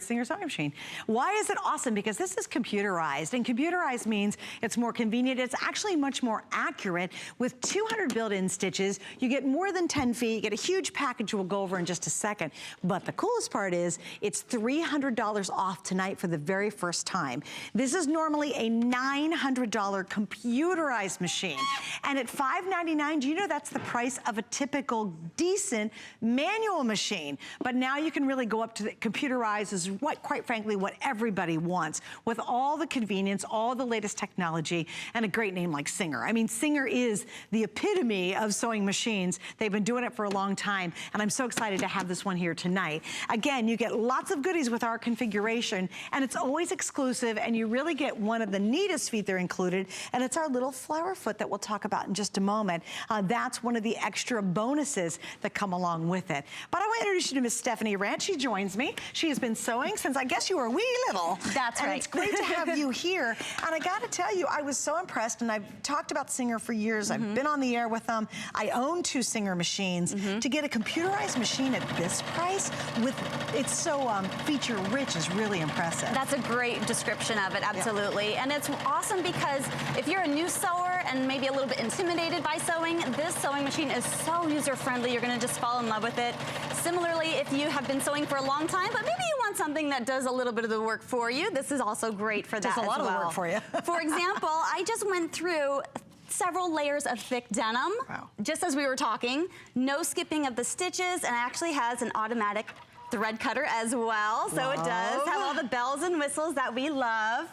Singer sewing machine. Why is it awesome? Because this is computerized, and computerized means it's more convenient. It's actually much more accurate. With 200 built-in stitches, you get more than 10 feet. You get a huge package we'll go over in just a second. But the coolest part is it's $300 off tonight for the very first time. This is normally a $900 computerized machine. And at $599, do you know that's the price of a typical decent manual machine? But now you can really go up to the computerized is what, quite frankly, what everybody wants, with all the convenience, all the latest technology, and a great name like Singer. I mean, Singer is the epitome of sewing machines. They've been doing it for a long time, and I'm so excited to have this one here tonight. Again, you get lots of goodies with our configuration, and it's always exclusive, and you really get one of the neatest feet that are included, and it's our little flower foot that we'll talk about in just a moment. That's one of the extra bonuses that come along with it. But I want to introduce you to Miss Stephanie Rant. She joins me. She has been sewing since I guess you were wee little. That's right. And it's great to have you here. And I got to tell you, I was so impressed, and I've talked about Singer for years. I've been on the air with them. I own 2 Singer machines. To get a computerized machine at this price, with it's so feature rich, is really impressive. That's a great description of it, absolutely. Yeah. And it's awesome because if you're a new sewer and maybe a little bit intimidated by sewing, this sewing machine is so user-friendly, you're gonna just fall in love with it. Similarly, if you have been sewing for a long time, but maybe you want something that does a little bit of the work for you, this is also great for that as well. Does a lot of the work for you. For example, I just went through several layers of thick denim, just as we were talking. No skipping of the stitches, and it actually has an automatic thread cutter as well. So it does have all the bells and whistles that we love.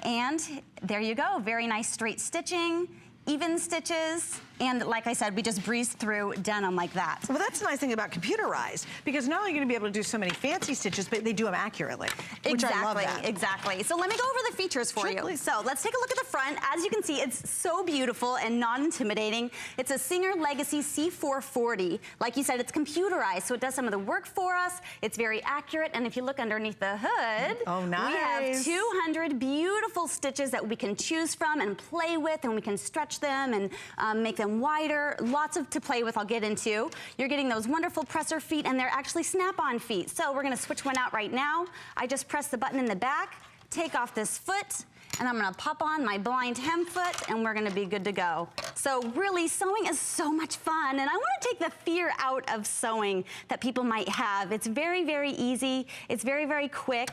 And there you go, very nice straight stitching, even stitches, and like I said, we just breezed through denim like that. Well, that's the nice thing about computerized, because not only are you going to be able to do so many fancy stitches, but they do them accurately, which I love that. Exactly. So let me go over the features for you. Please. So let's take a look at the front. As you can see, it's so beautiful and non-intimidating. It's a Singer Legacy C440. Like you said, it's computerized, so it does some of the work for us. It's very accurate, and if you look underneath the hood, nice. We have 200 beautiful stitches that we can choose from and play with, and we can stretch them and make them wider. Lots to play with, I'll get into. You're getting those wonderful presser feet, and they're actually snap-on feet. So we're gonna switch one out right now. I just press the button in the back, take off this foot, and I'm gonna pop on my blind hem foot, and we're gonna be good to go. So really, sewing is so much fun, and I wanna take the fear out of sewing that people might have. It's very, very easy. It's very, very quick,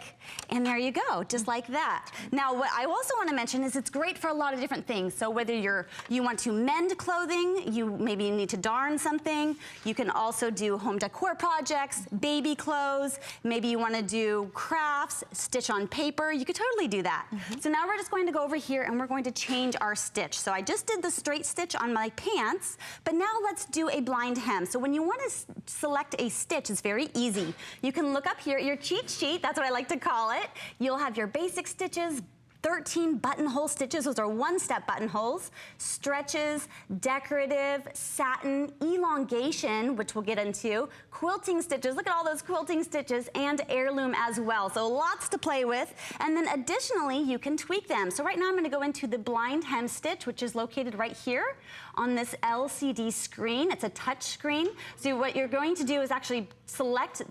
and there you go, just like that. Now, what I also wanna mention is it's great for a lot of different things. So whether you want to mend clothing, maybe you need to darn something, you can also do home decor projects, baby clothes, maybe you wanna do crafts, stitch on paper, you could totally do that. So now we're just going to go over here and we're going to change our stitch. So I just did the straight stitch on my pants, but now let's do a blind hem. So when you want to select a stitch, it's very easy. You can look up here at your cheat sheet, that's what I like to call it. You'll have your basic stitches, 13 buttonhole stitches, those are one-step buttonholes, stretches, decorative, satin, elongation, which we'll get into, quilting stitches, look at all those quilting stitches, and heirloom as well. So lots to play with. And then additionally, you can tweak them. So right now I'm gonna go into the blind hem stitch, which is located right here on this LCD screen. It's a touch screen. So what you're going to do is actually select,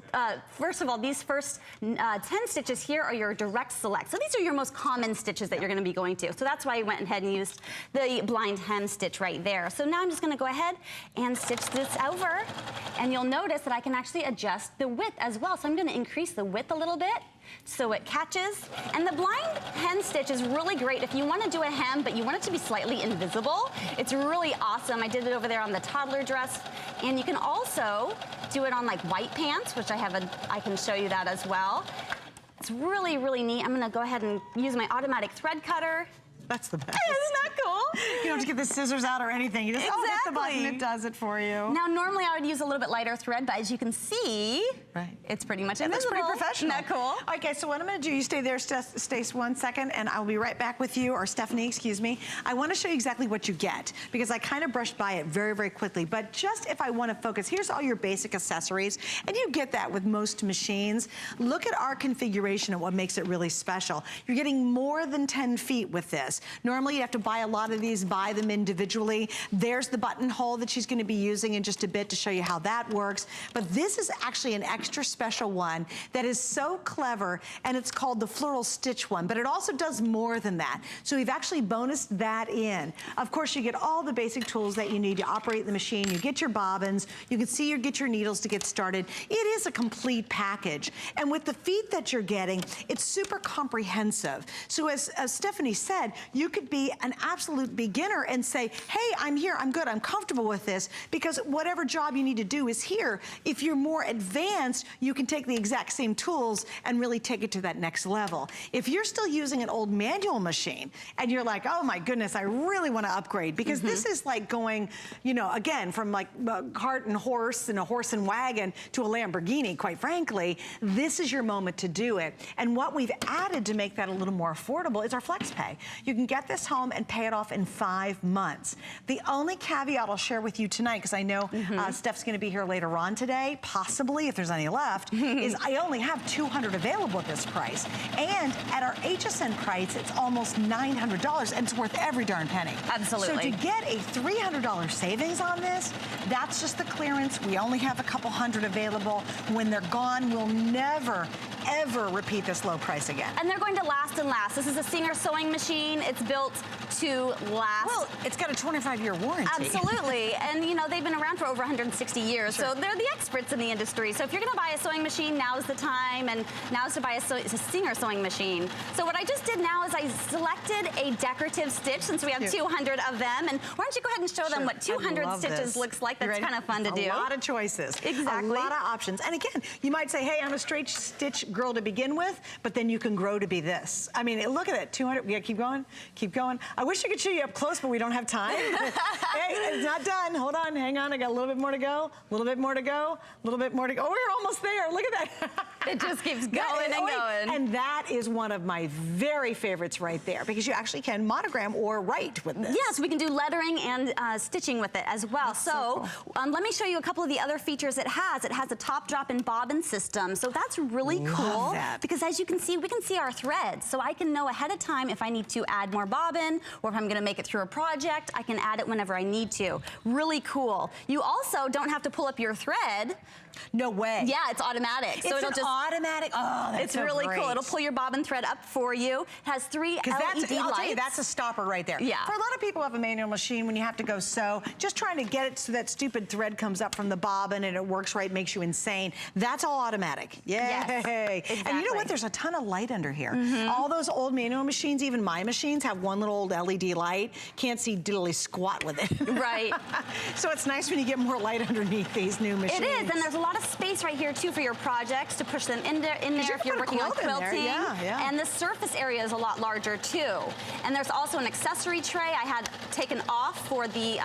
first of all, these first 10 stitches here are your direct select. So these are your most common stitches that you're gonna be going to. So that's why I went ahead and used the blind hem stitch right there. So now I'm just gonna go ahead and stitch this over, and you'll notice that I can actually adjust the width as well. So I'm gonna increase the width a little bit so it catches. And the blind hem stitch is really great if you want to do a hem, but you want it to be slightly invisible. It's really awesome. I did it over there on the toddler dress. And you can also do it on like white pants, which I can show you that as well. It's really, really neat. I'm gonna go ahead and use my automatic thread cutter. That's the best. Isn't that cool? You don't have to get the scissors out or anything. You just hit the button, it does it for you. Now, normally I would use a little bit lighter thread, but as you can see, it's pretty much invisible. That's pretty professional. Isn't that cool? Okay, so what I'm gonna do, you stay there, Stace, 1 second, and I'll be right back with you, or Stephanie, excuse me. I wanna show you exactly what you get, because I kind of brushed by it very, very quickly, but just if I wanna focus, here's all your basic accessories, and you get that with most machines. Look at our configuration and what makes it really special. You're getting more than 10 feet with this. this. Normally you have to buy a lot of these, buy them individually. There's the buttonhole that she's gonna be using in just a bit to show you how that works. But this is actually an extra special one that is so clever, and it's called the floral stitch one, but it also does more than that. So we've actually bonused that in. Of course, you get all the basic tools that you need to operate the machine. You get your bobbins, you can see you get your needles to get started. It is a complete package. And with the feet that you're getting, it's super comprehensive. So as Stephanie said, you could be an absolute beginner and say, hey, I'm here, I'm good, I'm comfortable with this, because whatever job you need to do is here. If you're more advanced, you can take the exact same tools and really take it to that next level. If you're still using an old manual machine and you're like, oh my goodness, I really want to upgrade, because this is like going, you know, again, from like a cart and horse and a horse and wagon to a Lamborghini, quite frankly, this is your moment to do it. And what we've added to make that a little more affordable is our flex pay. You can get this home and pay it off in 5 months. The only caveat I'll share with you tonight, because I know Steph's going to be here later on today, possibly if there's any left, is I only have 200 available at this price. And at our HSN price, it's almost $900, and it's worth every darn penny. Absolutely. So to get a $300 savings on this, that's just the clearance. We only have a couple hundred available. When they're gone, we'll never, ever repeat this low price again. And they're going to last and last. This is a Singer sewing machine. It's built to last. Well, it's got a 25-year warranty. Absolutely. And you know, they've been around for over 160 years, so they're the experts in the industry. So if you're gonna buy a sewing machine, now's the time, and now's to buy a Singer sewing machine. So what I just did now is I selected a decorative stitch, since we have 200 of them, and why don't you go ahead and show them what 200 stitches looks like. That's kind of fun to do. A lot of choices. Exactly. A lot of options. And again, you might say, hey, I'm a straight stitch girl to begin with, but then you can grow to be this. I mean, look at it, 200, yeah, keep going, keep going. I wish I could show you up close, but we don't have time. Hey, it's not done. Hold on, hang on, I got a little bit more to go, a little bit more to go, a little bit more to go. Oh, we're almost there, look at that. It just keeps going and going. And that is one of my very favorites right there, because you actually can monogram or write with this. Yes, we can do lettering and stitching with it as well. So cool. Let me show you a couple of the other features it has. It has a top drop and bobbin system. So that's really cool, because as you can see, we can see our threads. So I can know ahead of time if I need to add more bobbin, or if I'm gonna make it through a project, I can add it whenever I need to. Really cool. You also don't have to pull up your thread. No way. Yeah, it's automatic. So it'll just automatic. Oh, that's it's really cool. It'll pull your bobbin thread up for you. It has 3 LED lights. I'll tell you, that's a stopper right there. Yeah. For a lot of people who have a manual machine, when you have to go sew, just trying to get it so that stupid thread comes up from the bobbin and it works right, makes you insane. That's all automatic. Yay. Yes, exactly. And you know what? There's a ton of light under here. All those old manual machines, even my machines, have one little old LED light. Can't see diddly squat with it. Right. So it's nice when you get more light underneath these new machines. It is, and there's a lot of space right here too for your projects to push them in there if you're working on quilting. Yeah. And the surface area is a lot larger too. And there's also an accessory tray I had taken off for the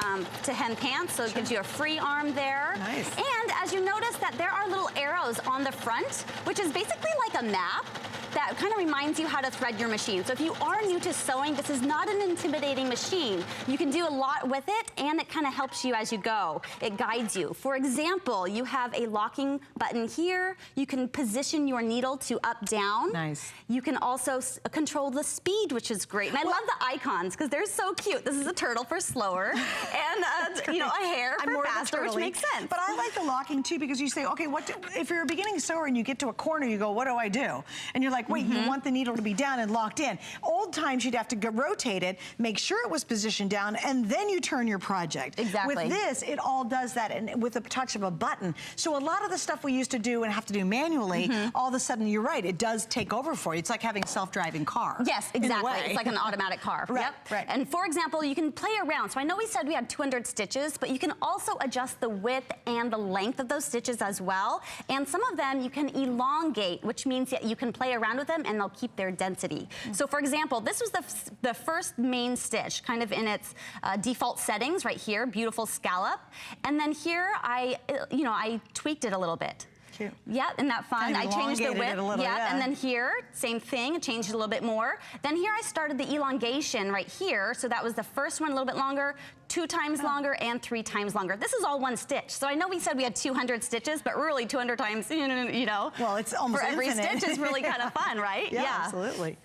to hem pants, so it gives you a free arm there. Nice. And as you notice that there are little arrows on the front, which is basically like a map that kind of reminds you how to thread your machine. So if you are new to sewing, this is not an intimidating machine. You can do a lot with it, and it kind of helps you as you go. It guides you. For example, you have a locking button here. You can position your needle to up, down. Nice. You can also control the speed, which is great. And I love the icons, because they're so cute. This is a turtle for slower, and you know, a hare for faster, which makes sense. But I like the locking too, because you say, okay, if you're a beginning sewer and you get to a corner, you go, what do I do? And you're like, wait, you want the needle to be down and locked in. Old times, you'd have to rotate it, make sure it was positioned down, and then you turn your project. Exactly. With this, it all does that, and with a touch of a button. So a lot of the stuff we used to do and have to do manually, all of a sudden, you're right, it does take over for you. It's like having a self-driving car. Yes, exactly. It's like an automatic car. Right. And for example, you can play around. So I know we said we had 200 stitches, but you can also adjust the width and the length of those stitches as well. And some of them you can elongate, which means that you can play around with them and they'll keep their density. So for example, this was the first main stitch, kind of in its default settings right here, beautiful scallop. And then here I tweaked it a little bit. Cute. Yeah, isn't that fun? I changed the width. Yeah, and then here, same thing, I changed it a little bit more. Then here I started the elongation right here. So that was the first one, a little bit longer, 2 times longer, and 3 times longer. This is all one stitch. So I know we said we had 200 stitches, but really 200 times, you know. Well, it's almost for every infinite. stitch is really kind of fun, right? Yeah, absolutely.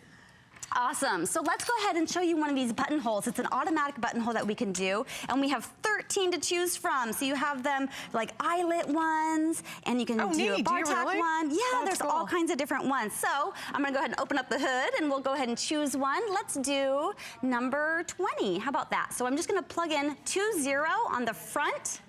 Awesome. So let's go ahead and show you one of these buttonholes. It's an automatic buttonhole that we can do, and we have 13 to choose from. So you have them like eyelet ones, and you can do a bar tack one. Yeah, there's all kinds of different ones. So I'm gonna go ahead and open up the hood, and we'll go ahead and choose one. Let's do number 20. How about that? So I'm just gonna plug in 20 on the front.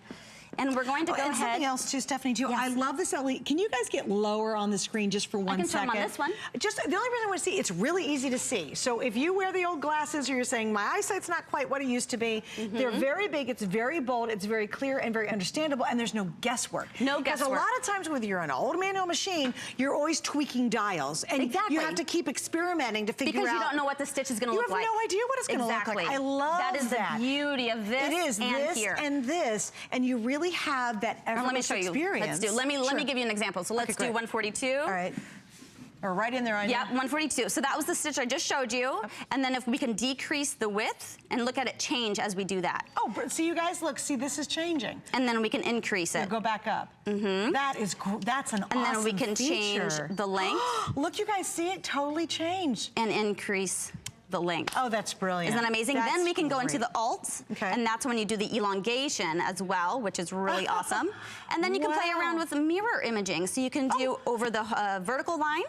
And we're going to go ahead. Something else too, Stephanie, too. Yes. I love this LED. Can you guys get lower on the screen just for 1 second? I can turn them on this one. Just, the only reason I want to see, it's really easy to see. So if you wear the old glasses or you're saying, my eyesight's not quite what it used to be, they're very big, it's very bold, it's very clear and very understandable, and there's no guesswork. No guesswork. Because a lot of times when you're an old manual machine, you're always tweaking dials. And you have to keep experimenting to figure out. Because you don't know what the stitch is going to look like. You have no idea what it's going to look like. I love that. That is the beauty of this. It is this and this, and you really have that let me show you. Experience. Let me give you an example. So let's do 142. All right. Or right in there on Yep, 142. So that was the stitch I just showed you. And then if we can decrease the width and look at it change as we do that. Oh, see you guys, look, see this is changing. And then we can increase it. Go back up. That's an awesome And then we can change the length. Look, you guys see it totally changed. And increase the length. Oh, that's brilliant. Isn't that amazing? Then we can go into the alt, and that's when you do the elongation as well, which is really awesome. And then you can play around with mirror imaging. So you can do over the vertical line,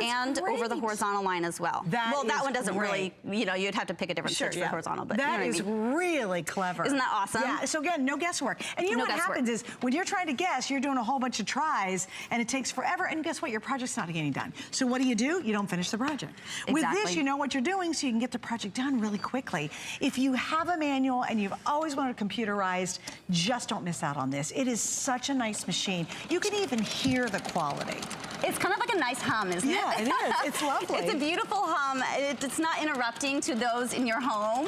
and over the horizontal line as well. That one doesn't really, you'd have to pick a different stitch for the horizontal, but that is really clever. Isn't that awesome? Yeah, so again, no guesswork. And you know what happens is, when you're trying to guess, you're doing a whole bunch of tries, and it takes forever, and guess what? Your project's not getting done. So what do? You don't finish the project. With this, you know what you're doing, so you can get the project done really quickly. If you have a manual, and you've always wanted computerized, just don't miss out on this. It is such a nice machine. You can even hear the quality. It's kind of like a nice hum, isn't it? Yeah, it is. It's lovely. It's a beautiful hum. It's not interrupting to those in your home,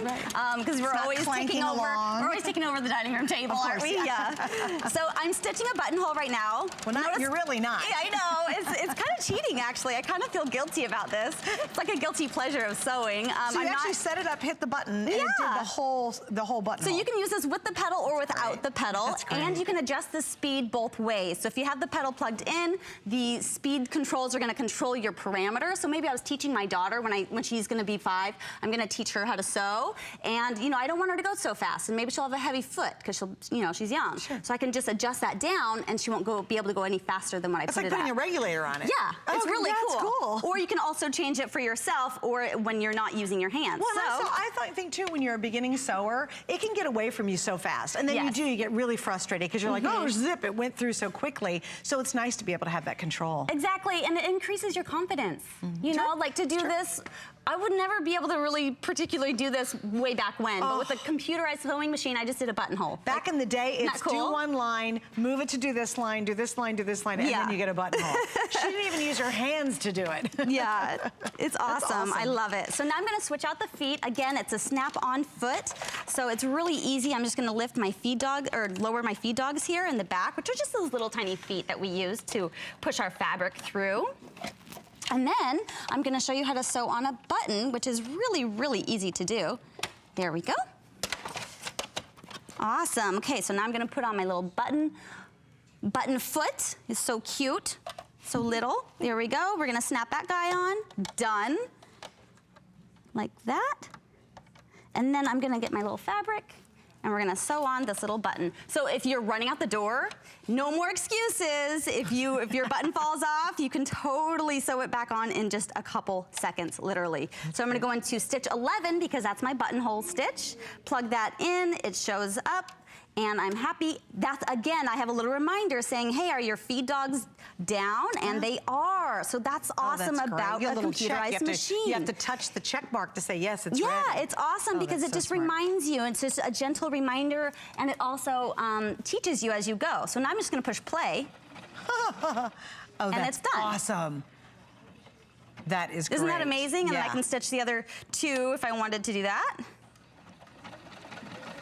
because we're always taking over. We're always taking over the dining room table, aren't we? Yeah. So I'm stitching a buttonhole right now. Well, you're really not. Yeah, I know. It's kind of cheating, actually. I kind of feel guilty about this. It's like a guilty pleasure of sewing. So you actually set it up, hit the button, and it did the whole button. So you can use this with the pedal or without the pedal, and you can adjust the speed both ways. So if you have the pedal plugged in, the speed controls are going to control your parameter. So maybe I was teaching my daughter when she's going to be 5, I'm going to teach her how to sew, and I don't want her to go so fast, and maybe she'll have a heavy foot because she's young. So I can just adjust that down, and she won't be able to go any faster than what I put it at. It's like putting a regulator on it. Yeah, it's really cool. Or you can also change it for yourself, or when you're not using your hands. Well, I think too, when you're a beginning sewer, it can get away from you so fast, and then you get really frustrated because you're like, oh, zip, it went through so quickly. So it's nice to be able to have that control. Exactly, and it increases your confidence. You know, like to do this, I would never be able to really particularly do this way back when, but with a computerized sewing machine, I just did a buttonhole. Back in the day, it's do one line, move it to do this line, do this line, do this line, and then you get a buttonhole. She didn't even use her hands to do it. Yeah, it's awesome. I love it. So now I'm gonna switch out the feet. Again, it's a snap-on foot, so it's really easy. I'm just gonna lift my feed dog, or lower my feed dogs here in the back, which are just those little tiny feet that we use to push our fabric through. And then I'm gonna show you how to sew on a button, which is really, really easy to do. There we go. Awesome. Okay, so now I'm gonna put on my little button foot. It's so cute, so little. There we go. We're gonna snap that guy on. Done. Like that. And then I'm gonna get my little fabric, and we're gonna sew on this little button. So if you're running out the door, no more excuses. If your button falls off, you can totally sew it back on in just a couple seconds, literally. So I'm gonna go into stitch 11 because that's my buttonhole stitch. Plug that in, it shows up, and I'm happy. That's, again, I have a little reminder saying, hey, are your feed dogs down? And they are. So that's awesome about a computerized machine. You have to touch the check mark to say, yes, it's ready. Yeah, it's awesome because it just reminds you. It's just a gentle reminder, and it also teaches you as you go. So now I'm just going to push play. And it's done. Awesome. That is great. Isn't that amazing? And then I can stitch the other 2 if I wanted to do that.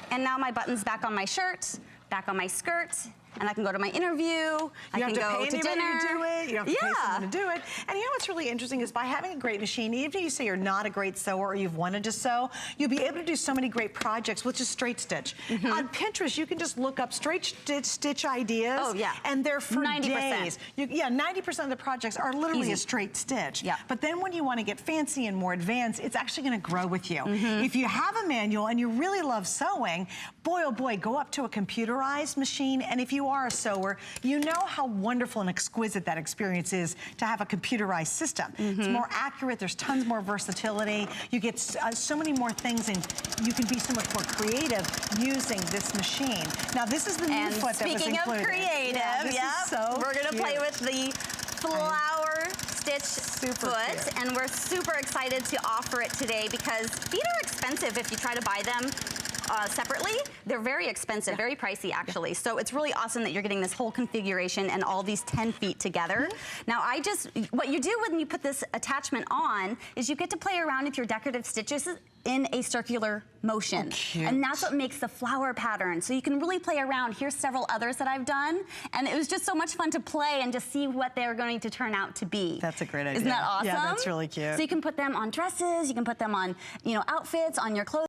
And now my button's back on my shirt, back on my skirt, and I can go to my interview. I can go to dinner. To do it. You don't have to pay someone to do it. And you know what's really interesting is by having a great machine, even if you say you're not a great sewer or you've wanted to sew, you'll be able to do so many great projects with just straight stitch. On Pinterest, you can just look up straight stitch ideas. Oh, yeah. And they're for 90%. days. Yeah, 90% of the projects are literally a straight stitch. Yeah. But then when you want to get fancy and more advanced, it's actually going to grow with you. If you have a manual and you really love sewing, boy, oh boy, go up to a computerized machine. And if you are a sewer, you know how wonderful and exquisite that experience is to have a computerized system. It's more accurate. There's tons more versatility. You get so many more things, and you can be so much more creative using this machine. Now, this is the new foot that was included. Speaking of creative, we're going to play with the flower stitch foot, and we're super excited to offer it today because feet are expensive if you try to buy them separately. They're very expensive, very pricey actually. So it's really awesome that you're getting this whole configuration and all these 10 feet together. Now what you do when you put this attachment on is you get to play around with your decorative stitches in a circular motion. And that's what makes the flower pattern. So you can really play around. Here's several others that I've done. And it was just so much fun to play and to see what they're going to turn out to be. That's a great idea. Isn't that awesome? Yeah, that's really cute. So you can put them on dresses, you can put them on, outfits, on your clothes.